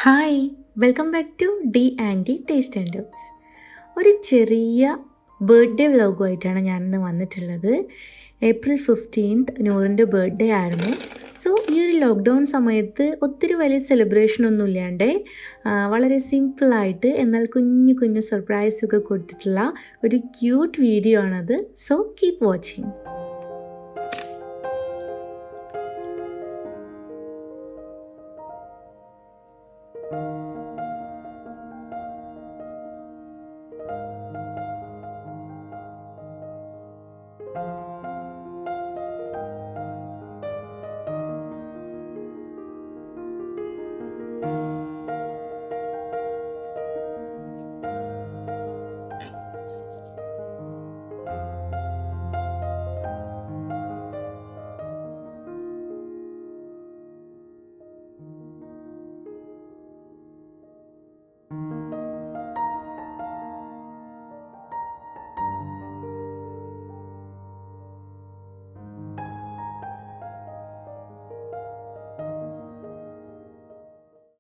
Hi welcome back to D and D taste and dots. ഒരു ചെറിയ birthday വ്ലോഗുമായിട്ടാണ് ഞാനിന്ന് വന്നിട്ടുള്ളത്. April 15th നൂറിൻ്റെ ബർത്ത്ഡേ ആയിരുന്നു. സോ ഈ ഒരു ലോക്ക്ഡൗൺ സമയത്ത് ഒത്തിരി വലിയ സെലിബ്രേഷനൊന്നും ഇല്ലാണ്ട് വളരെ സിമ്പിളായിട്ട് എന്നാൽ കുഞ്ഞു കുഞ്ഞു സർപ്രൈസൊക്കെ കൊടുത്തിട്ടുള്ള ഒരു ക്യൂട്ട് വീഡിയോ ആണത്. So keep watching.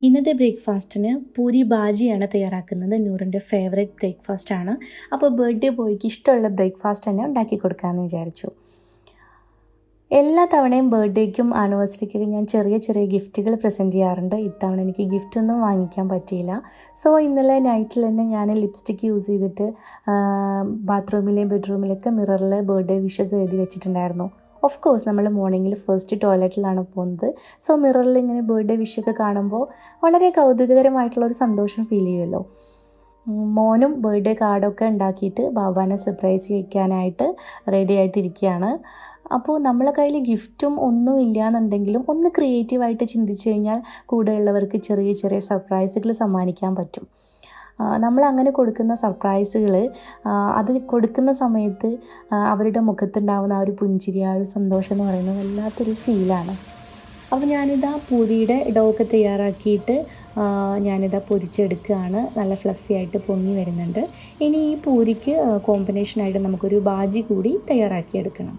ഇന്നത്തെ ബ്രേക്ക്ഫാസ്റ്റിന് പൂരി ബാജിയാണ് തയ്യാറാക്കുന്നത്. നൂറിൻ്റെ ഫേവറേറ്റ് ബ്രേക്ക്ഫാസ്റ്റാണ്. അപ്പോൾ ബർത്ത്ഡേ ബോയ്ക്ക് ഇഷ്ടമുള്ള ബ്രേക്ക്ഫാസ്റ്റ് തന്നെ ഉണ്ടാക്കി കൊടുക്കാമെന്ന് വിചാരിച്ചു. എല്ലാ തവണയും ബർത്ത്ഡേക്കും ആനിവേഴ്സറിക്കൊക്കെ ഞാൻ ചെറിയ ചെറിയ ഗിഫ്റ്റുകൾ പ്രസൻറ്റ് ചെയ്യാറുണ്ട്. ഇത്തവണ എനിക്ക് ഗിഫ്റ്റൊന്നും വാങ്ങിക്കാൻ പറ്റിയില്ല. സോ ഇന്നലെ നൈറ്റിൽ തന്നെ ഞാൻ ലിപ്സ്റ്റിക്ക് യൂസ് ചെയ്തിട്ട് ബാത്റൂമിലെയും ബെഡ്റൂമിലൊക്കെ മിററിൽ ബർത്ത്ഡേ വിഷസ് എഴുതി വെച്ചിട്ടുണ്ടായിരുന്നു. ഓഫ് കോഴ്സ് നമ്മൾ മോർണിംഗിൽ ഫസ്റ്റ് ടോയ്ലറ്റിലാണ് പോകുന്നത്. സോ മിററിൽ ഇങ്ങനെ ബർത്ത്ഡേ വിഷൊക്കെ കാണുമ്പോൾ വളരെ കൗതുകകരമായിട്ടുള്ളൊരു സന്തോഷം ഫീൽ ചെയ്യുമല്ലോ. മോനും ബർത്ത്ഡേ കാർഡൊക്കെ ഉണ്ടാക്കിയിട്ട് ബാബാനെ സർപ്രൈസ് ചെയ്യിക്കാനായിട്ട് റെഡി ആയിട്ടിരിക്കുകയാണ്. അപ്പോൾ നമ്മളെ കയ്യിൽ ഗിഫ്റ്റും ഒന്നും ഇല്ല എന്നുണ്ടെങ്കിലും ഒന്ന് ക്രിയേറ്റീവായിട്ട് ചിന്തിച്ച് കഴിഞ്ഞാൽ കൂടെയുള്ളവർക്ക് ചെറിയ ചെറിയ സർപ്രൈസുകൾ സമ്മാനിക്കാൻ പറ്റും. നമ്മളങ്ങനെ കൊടുക്കുന്ന സർപ്രൈസുകൾ അത് കൊടുക്കുന്ന സമയത്ത് അവരുടെ മുഖത്തുണ്ടാകുന്ന ആ ഒരു പുഞ്ചിരി, ആ ഒരു സന്തോഷം എന്ന് പറയുന്നത് വല്ലാത്തൊരു ഫീലാണ്. അപ്പോൾ ഞാനിതാ പൂരിയുടെ ഡോക്കെ തയ്യാറാക്കിയിട്ട് ഞാനിതാ പൊരിച്ചെടുക്കുകയാണ്. നല്ല ഫ്ലഫി ആയിട്ട് പൊങ്ങി വരുന്നുണ്ട്. ഇനി ഈ പൂരിക്ക് കോമ്പിനേഷനായിട്ട് നമുക്കൊരു ബാജി കൂടി തയ്യാറാക്കിയെടുക്കണം.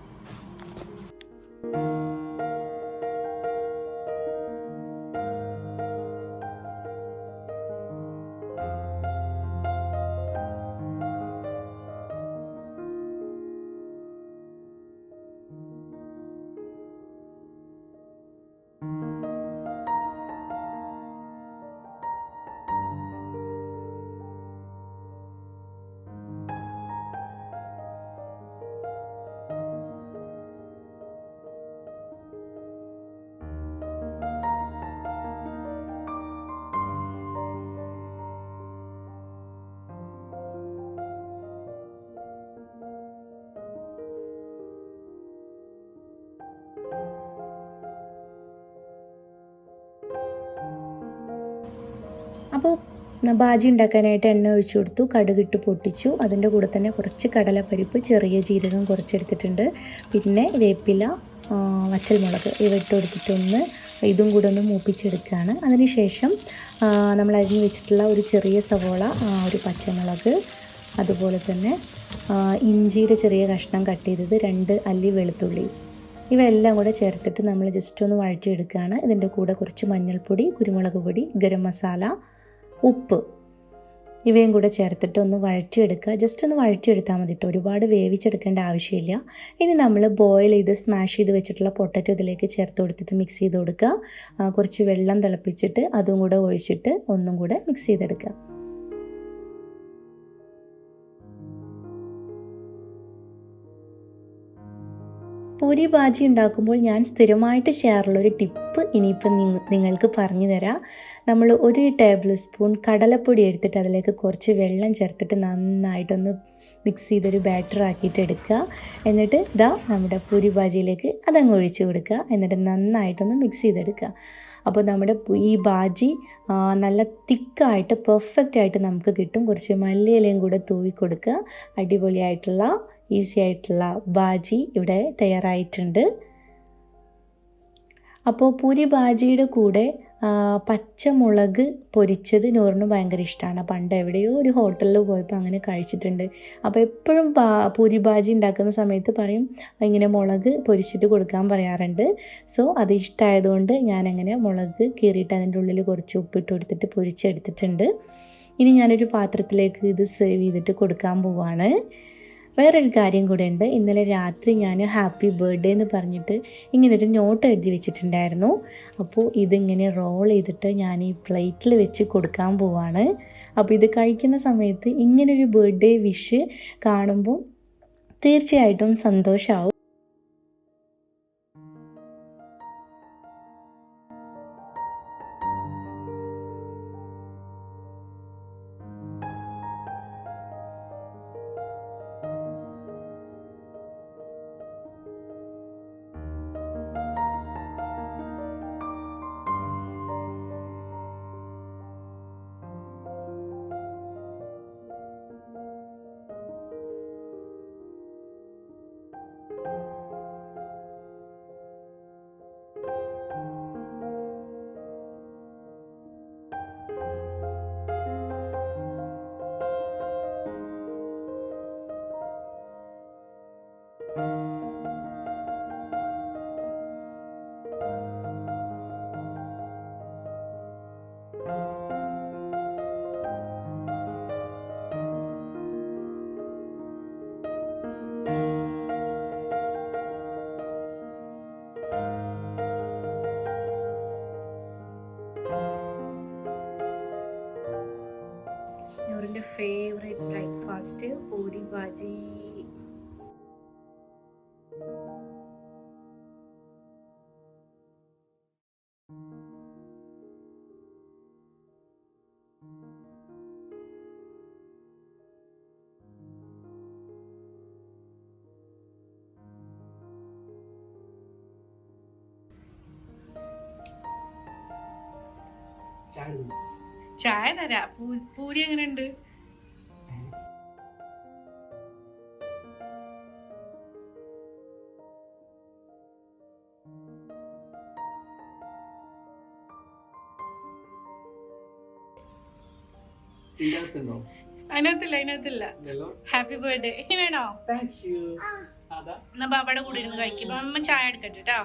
അപ്പോൾ ബാജി ഉണ്ടാക്കാനായിട്ട് എണ്ണ ഒഴിച്ചു കൊടുത്തു, കടുകിട്ട് പൊട്ടിച്ചു. അതിൻ്റെ കൂടെ തന്നെ കുറച്ച് കടലപ്പരിപ്പ്, ചെറിയ ജീരകം കുറച്ചെടുത്തിട്ടുണ്ട്, പിന്നെ വേപ്പില, വറ്റൽമുളക് ഇവ ഇട്ട് കൊടുത്തിട്ടൊന്ന് ഇതും കൂടെ ഒന്ന് മൂപ്പിച്ചെടുക്കുകയാണ്. അതിനുശേഷം നമ്മൾ അരിഞ്ഞ് വെച്ചിട്ടുള്ള ഒരു ചെറിയ സവോള, ഒരു പച്ചമുളക്, അതുപോലെ തന്നെ ഇഞ്ചിയുടെ ചെറിയ കഷ്ണം കട്ട് ചെയ്തത്, 2 അല്ലി വെളുത്തുള്ളി, ഇവയെല്ലാം കൂടെ ചേർത്തിട്ട് നമ്മൾ ജസ്റ്റ് ഒന്ന് വഴറ്റിയെടുക്കുകയാണ്. ഇതിൻ്റെ കൂടെ കുറച്ച് മഞ്ഞൾപ്പൊടി, കുരുമുളക് പൊടി, ഗരം മസാല, ഉപ്പ് ഇവയും കൂടെ ചേർത്തിട്ട് ഒന്ന് വഴറ്റിയെടുക്കുക. ജസ്റ്റ് ഒന്ന് വഴറ്റിയെടുത്താൽ മതി കേട്ടോ, ഒരുപാട് വേവിച്ചെടുക്കേണ്ട ആവശ്യമില്ല. ഇനി നമ്മൾ ബോയിൽ ചെയ്ത് സ്മാഷ് ചെയ്ത് വെച്ചിട്ടുള്ള പൊട്ടറ്റോ ഇതിലേക്ക് ചേർത്ത് കൊടുത്തിട്ട് മിക്സ് ചെയ്ത് കൊടുക്കുക. കുറച്ച് വെള്ളം തിളപ്പിച്ചിട്ട് അതും കൂടെ ഒഴിച്ചിട്ട് ഒന്നും കൂടെ മിക്സ് ചെയ്തെടുക്കുക. പൂരി ബാജി ഉണ്ടാക്കുമ്പോൾ ഞാൻ സ്ഥിരമായിട്ട് ചെയ്യാറുള്ളൊരു ടിപ്പ് ഇനിയിപ്പം നിങ്ങൾക്ക് പറഞ്ഞു തരാം. നമ്മൾ 1 ടേബിൾ സ്പൂൺ കടലപ്പൊടി എടുത്തിട്ട് അതിലേക്ക് കുറച്ച് വെള്ളം ചേർത്തിട്ട് നന്നായിട്ടൊന്ന് മിക്സ് ചെയ്തൊരു ബാറ്റർ ആക്കിയിട്ട് എടുക്കുക. എന്നിട്ട് നമ്മുടെ പൂരി ബാജിയിലേക്ക് അതങ്ങ് ഒഴിച്ച് കൊടുക്കുക. എന്നിട്ട് നന്നായിട്ടൊന്ന് മിക്സ് ചെയ്തെടുക്കുക. അപ്പോൾ നമ്മുടെ ഈ ബാജി നല്ല തിക്കായിട്ട് പെർഫെക്റ്റ് ആയിട്ട് നമുക്ക് കിട്ടും. കുറച്ച് മല്ലിയിലയും കൂടെ തൂവി കൊടുക്കുക. അടിപൊളിയായിട്ടുള്ള ഈസി ആയിട്ടുള്ള ബാജി ഇവിടെ തയ്യാറായിട്ടുണ്ട്. അപ്പോൾ പൂരി ബാജിയുടെ കൂടെ പച്ചമുളക് പൊരിച്ചത് നൂറിന് ഭയങ്കര ഇഷ്ടമാണ്. പണ്ട് എവിടെയോ ഒരു ഹോട്ടലിൽ പോയപ്പോൾ അങ്ങനെ കഴിച്ചിട്ടുണ്ട്. അപ്പോൾ എപ്പോഴും പൂരി ഭാജി ഉണ്ടാക്കുന്ന സമയത്ത് പറയും ഇങ്ങനെ മുളക് പൊരിച്ചിട്ട് കൊടുക്കാൻ പറയാറുണ്ട്. സോ അത് ഇഷ്ടമായതുകൊണ്ട് ഞാനങ്ങനെ മുളക് കീറിയിട്ട് അതിൻ്റെ ഉള്ളിൽ കുറച്ച് ഉപ്പിട്ട് കൊടുത്തിട്ട് പൊരിച്ചെടുത്തിട്ടുണ്ട്. ഇനി ഞാനൊരു പാത്രത്തിലേക്ക് ഇത് സെർവ് ചെയ്തിട്ട് കൊടുക്കാൻ പോവാണ്. വേറൊരു കാര്യം കൂടെ ഉണ്ട്. ഇന്നലെ രാത്രി ഞാൻ ഹാപ്പി ബർത്ത്ഡേ എന്ന് പറഞ്ഞിട്ട് ഇങ്ങനൊരു നോട്ട് എഴുതി വെച്ചിട്ടുണ്ടായിരുന്നു. അപ്പോൾ ഇതിങ്ങനെ റോൾ ചെയ്തിട്ട് ഞാൻ ഈ പ്ലേറ്റിൽ വെച്ച് കൊടുക്കാൻ പോവാണ്. അപ്പോൾ ഇത് കഴിക്കുന്ന സമയത്ത് ഇങ്ങനൊരു ബർത്ത്ഡേ വിഷ് കാണുമ്പോൾ തീർച്ചയായിട്ടും സന്തോഷമാവും. നൂറിൻ്റെ ഫേവറേറ്റ് ബ്രേക്ക്ഫാസ്റ്റ് പൂരി ഭാജി. ചായ തരാ. പൂരി എങ്ങനെയുണ്ട്? അതിനകത്തില്ല. ഹാപ്പി ബർത്ത്ഡേ വേണോ? എന്നാ ബാബയുടെ കൂടെ ഇരുന്ന് കഴിക്കും. അമ്മ ചായ എടുക്കട്ടെ കേട്ടോ.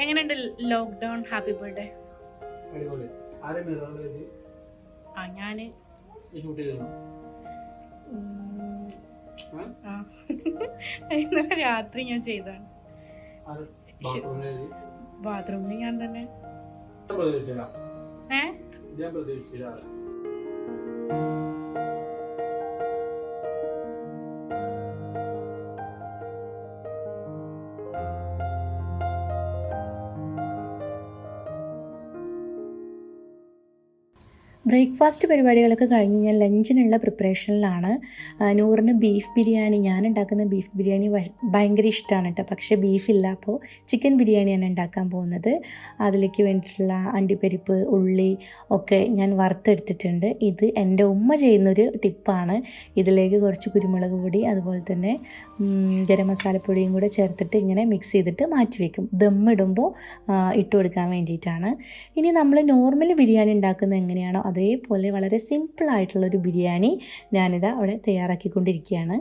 എങ്ങനെയുണ്ട് ലോക്ക്ഡൗൺ ഹാപ്പി ബർത്ത്ഡേ? ഞാന് ഇന്നലെ രാത്രി ഞാൻ ചെയ്താണ്. ബാത്റൂമിൽ ഞാൻ തന്നെ. ബ്രേക്ക്ഫാസ്റ്റ് പരിപാടികളൊക്കെ കഴിഞ്ഞ് ഞാൻ ലഞ്ചിനുള്ള പ്രിപ്പറേഷനിലാണ്. നൂറിന് ബീഫ് ബിരിയാണി, ഞാൻ ഉണ്ടാക്കുന്ന ബീഫ് ബിരിയാണി ഭയങ്കര ഇഷ്ടമാണ് കേട്ടോ. പക്ഷേ ബീഫില്ല, അപ്പോൾ ചിക്കൻ ബിരിയാണിയാണ് ഉണ്ടാക്കാൻ പോകുന്നത്. അതിലേക്ക് വേണ്ടിയിട്ടുള്ള അണ്ടിപ്പരിപ്പ്, ഉള്ളി ഒക്കെ ഞാൻ വറുത്തെടുത്തിട്ടുണ്ട്. ഇത് എൻ്റെ ഉമ്മ ചെയ്യുന്നൊരു ടിപ്പാണ്. ഇതിലേക്ക് കുറച്ച് കുരുമുളക് പൊടി അതുപോലെ തന്നെ ഗരം മസാലപ്പൊടിയും കൂടെ ചേർത്തിട്ട് ഇങ്ങനെ മിക്സ് ചെയ്തിട്ട് മാറ്റി വയ്ക്കും. ദമ്മിടുമ്പോൾ ഇട്ട് കൊടുക്കാൻ വേണ്ടിയിട്ടാണ്. ഇനി നമ്മൾ നോർമൽ ബിരിയാണി ഉണ്ടാക്കുന്നത് എങ്ങനെയാണോ അതേപോലെ വളരെ സിമ്പിളായിട്ടുള്ളൊരു ബിരിയാണി ഞാനിതാ അവിടെ തയ്യാറാക്കിക്കൊണ്ടിരിക്കുകയാണ്.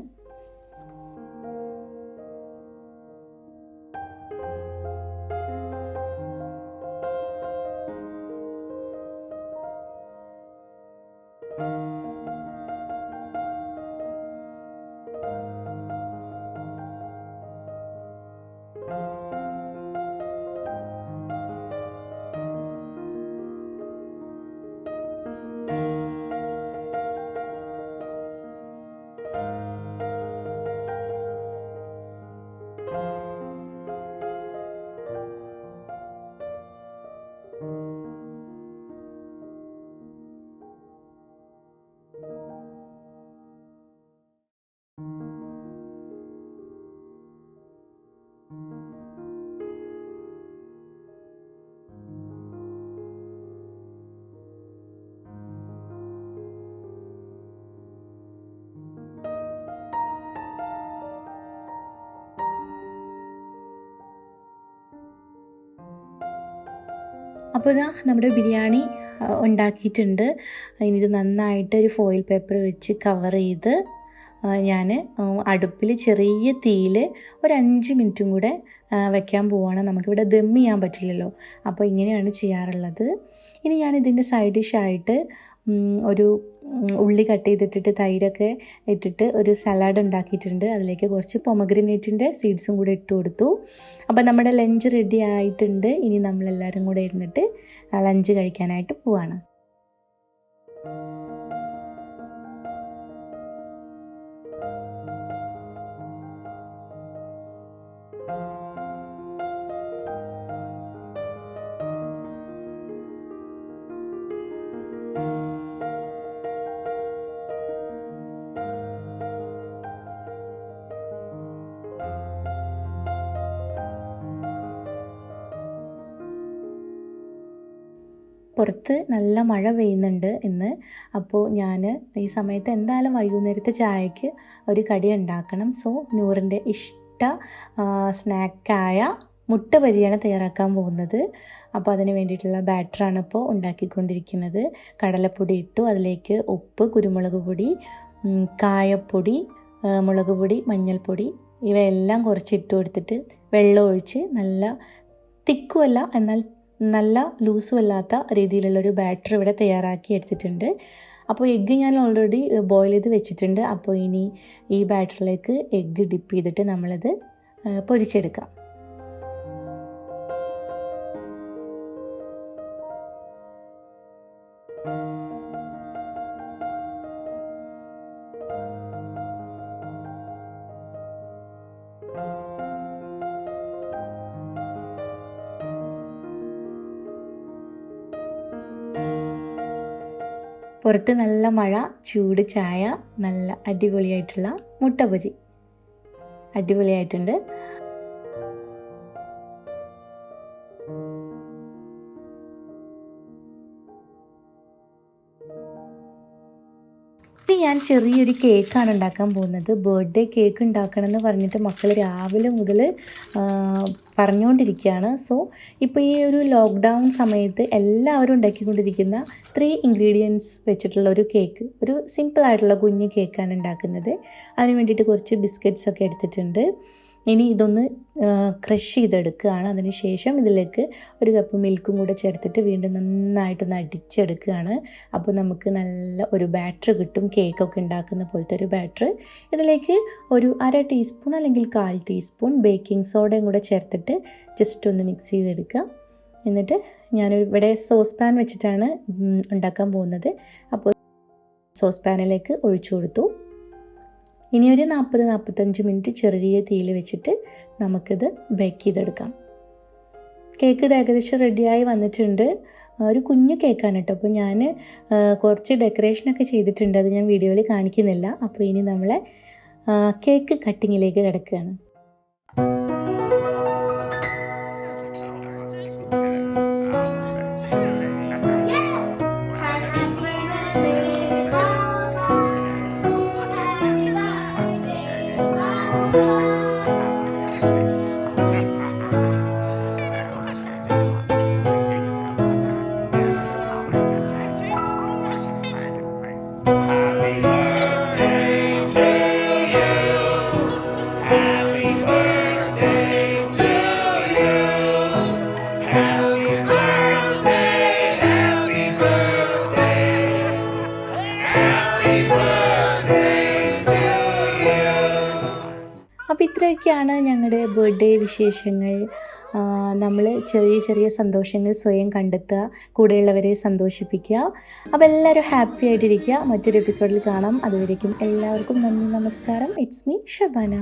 അപ്പോൾ ഇതാ നമ്മുടെ ബിരിയാണി ഉണ്ടാക്കിയിട്ടുണ്ട്. ഇനി ഇത് നന്നായിട്ട് ഒരു ഫോയിൽ പേപ്പർ വെച്ച് കവർ ചെയ്ത് ഞാൻ അടുപ്പിൽ ചെറിയ തീയിൽ ഒരു 5 മിനിറ്റും കൂടെ വയ്ക്കാൻ പോവുകയാണ്. നമുക്കിവിടെ ദം ചെയ്യാൻ പറ്റില്ലല്ലോ, അപ്പോൾ ഇങ്ങനെയാണ് ചെയ്യാറുള്ളത്. ഇനി ഞാൻ ഇതിൻ്റെ സൈഡ് ഡിഷായിട്ട് ഒരു ഉള്ളി കട്ട് ചെയ്തിട്ടിട്ട് തൈരൊക്കെ ഇട്ടിട്ട് ഒരു സലാഡ് ഉണ്ടാക്കിയിട്ടുണ്ട്. അതിലേക്ക് കുറച്ച് പൊമഗ്രനേറ്റിൻ്റെ സീഡ്സും കൂടെ ഇട്ട് കൊടുത്തു. അപ്പോൾ നമ്മുടെ ലഞ്ച് റെഡി ആയിട്ടുണ്ട്. ഇനി നമ്മളെല്ലാവരും കൂടെ ഇരുന്നിട്ട് ലഞ്ച് കഴിക്കാനായിട്ട് പോവാണ്. പുറത്ത് നല്ല മഴ പെയ്യുന്നുണ്ട് ഇന്ന്. അപ്പോൾ ഞാൻ ഈ സമയത്ത് എന്തായാലും വൈകുന്നേരത്തെ ചായക്ക് ഒരു കടി ഉണ്ടാക്കണം. സോ നൂറിൻ്റെ ഇഷ്ട സ്നാക്കായ മുട്ട ബജിയാണ് തയ്യാറാക്കാൻ പോകുന്നത്. അപ്പോൾ അതിന് വേണ്ടിയിട്ടുള്ള ബാറ്ററാണ് ഇപ്പോൾ ഉണ്ടാക്കിക്കൊണ്ടിരിക്കുന്നത്. കടലപ്പൊടി ഇട്ടു, അതിലേക്ക് ഉപ്പ്, കുരുമുളക് പൊടി, കായപ്പൊടി, മുളക് പൊടി, മഞ്ഞൾപ്പൊടി ഇവയെല്ലാം കുറച്ചിട്ട് കൊടുത്തിട്ട് വെള്ളം ഒഴിച്ച് നല്ല തിക്കുമല്ല എന്നാൽ നല്ല ലൂസും അല്ലാത്ത രീതിയിലുള്ളൊരു ബാറ്റർ ഇവിടെ തയ്യാറാക്കി എടുത്തിട്ടുണ്ട്. അപ്പോൾ എഗ്ഗ് ഞാൻ ഓൾറെഡി ബോയിൽ ചെയ്ത് വെച്ചിട്ടുണ്ട്. അപ്പോൾ ഇനി ഈ ബാറ്ററിലേക്ക് എഗ്ഗ് ഡിപ്പ് ചെയ്തിട്ട് നമ്മളത് പൊരിച്ചെടുക്കാം. പുറത്ത് നല്ല മഴ, ചൂട് ചായ, നല്ല അടിപൊളിയായിട്ടുള്ള മുട്ട ബജി അടിപൊളിയായിട്ടുണ്ട്. ഞാൻ ചെറിയൊരു കേക്കാണ് ഉണ്ടാക്കാൻ പോകുന്നത്. ബർത്ത്ഡേ കേക്ക് ഉണ്ടാക്കണം എന്ന് പറഞ്ഞിട്ട് മക്കൾ രാവിലെ മുതൽ പറഞ്ഞുകൊണ്ടിരിക്കുകയാണ്. സോ ഇപ്പോൾ ഈ ഒരു ലോക്ക്ഡൗൺ സമയത്ത് എല്ലാവരും ഉണ്ടാക്കിക്കൊണ്ടിരിക്കുന്ന 3 ഇൻഗ്രീഡിയൻസ് വെച്ചിട്ടുള്ള ഒരു കേക്ക്, ഒരു സിമ്പിളായിട്ടുള്ള കുഞ്ഞ് കേക്കാണ് ഉണ്ടാക്കുന്നത്. അതിന് വേണ്ടിയിട്ട് കുറച്ച് ബിസ്ക്കറ്റ്സൊക്കെ എടുത്തിട്ടുണ്ട്. ഇനി ഇതൊന്ന് ക്രഷ് ചെയ്തെടുക്കുകയാണ്. അതിന് ശേഷം ഇതിലേക്ക് ഒരു കപ്പ് മിൽക്കും കൂടെ ചേർത്തിട്ട് വീണ്ടും നന്നായിട്ടൊന്ന് അടിച്ചെടുക്കുകയാണ്. അപ്പോൾ നമുക്ക് നല്ല ഒരു ബാറ്റർ കിട്ടും, കേക്കൊക്കെ ഉണ്ടാക്കുന്ന പോലത്തെ ഒരു ബാറ്റർ. ഇതിലേക്ക് ഒരു 1/2 ടീസ്പൂൺ അല്ലെങ്കിൽ 1/4 ടീസ്പൂൺ ബേക്കിംഗ് സോഡയും കൂടെ ചേർത്തിട്ട് ജസ്റ്റ് ഒന്ന് മിക്സ് ചെയ്തെടുക്കുക. എന്നിട്ട് ഞാനിവിടെ സോസ് പാൻ വെച്ചിട്ടാണ് ഉണ്ടാക്കാൻ പോകുന്നത്. അപ്പോൾ സോസ് പാനിലേക്ക് ഒഴിച്ചു കൊടുത്തു. ഇനി ഒരു 40-45 മിനിറ്റ് ചെറിയ തീയിൽ വെച്ചിട്ട് നമുക്കിത് ബേക്ക് ചെയ്തെടുക്കാം. കേക്ക് ഇത് ഏകദേശം റെഡിയായി വന്നിട്ടുണ്ട്. ഒരു കുഞ്ഞു കേക്കാണ് കേട്ടോ. അപ്പോൾ ഞാൻ കുറച്ച് ഡെക്കറേഷനൊക്കെ ചെയ്തിട്ടുണ്ട്, അത് ഞാൻ വീഡിയോയിൽ കാണിക്കുന്നില്ല. അപ്പോൾ ഇനി നമ്മളെ കേക്ക് കട്ടിങ്ങിലേക്ക് കിടക്കുകയാണ്. അപ്പോൾ ഇത്രയൊക്കെയാണ് ഞങ്ങളുടെ ബർത്ത്ഡേ വിശേഷങ്ങൾ. നമ്മൾ ചെറിയ ചെറിയ സന്തോഷങ്ങൾ സ്വയം കണ്ടെത്തുക, കൂടെയുള്ളവരെ സന്തോഷിപ്പിക്കുക. അപ്പോൾ എല്ലാവരും ഹാപ്പി ആയിട്ടിരിക്കുക. മറ്റൊരു എപ്പിസോഡിൽ കാണാം. അതുവരേക്കും എല്ലാവർക്കും നന്ദി, നമസ്കാരം. It's me Shabana.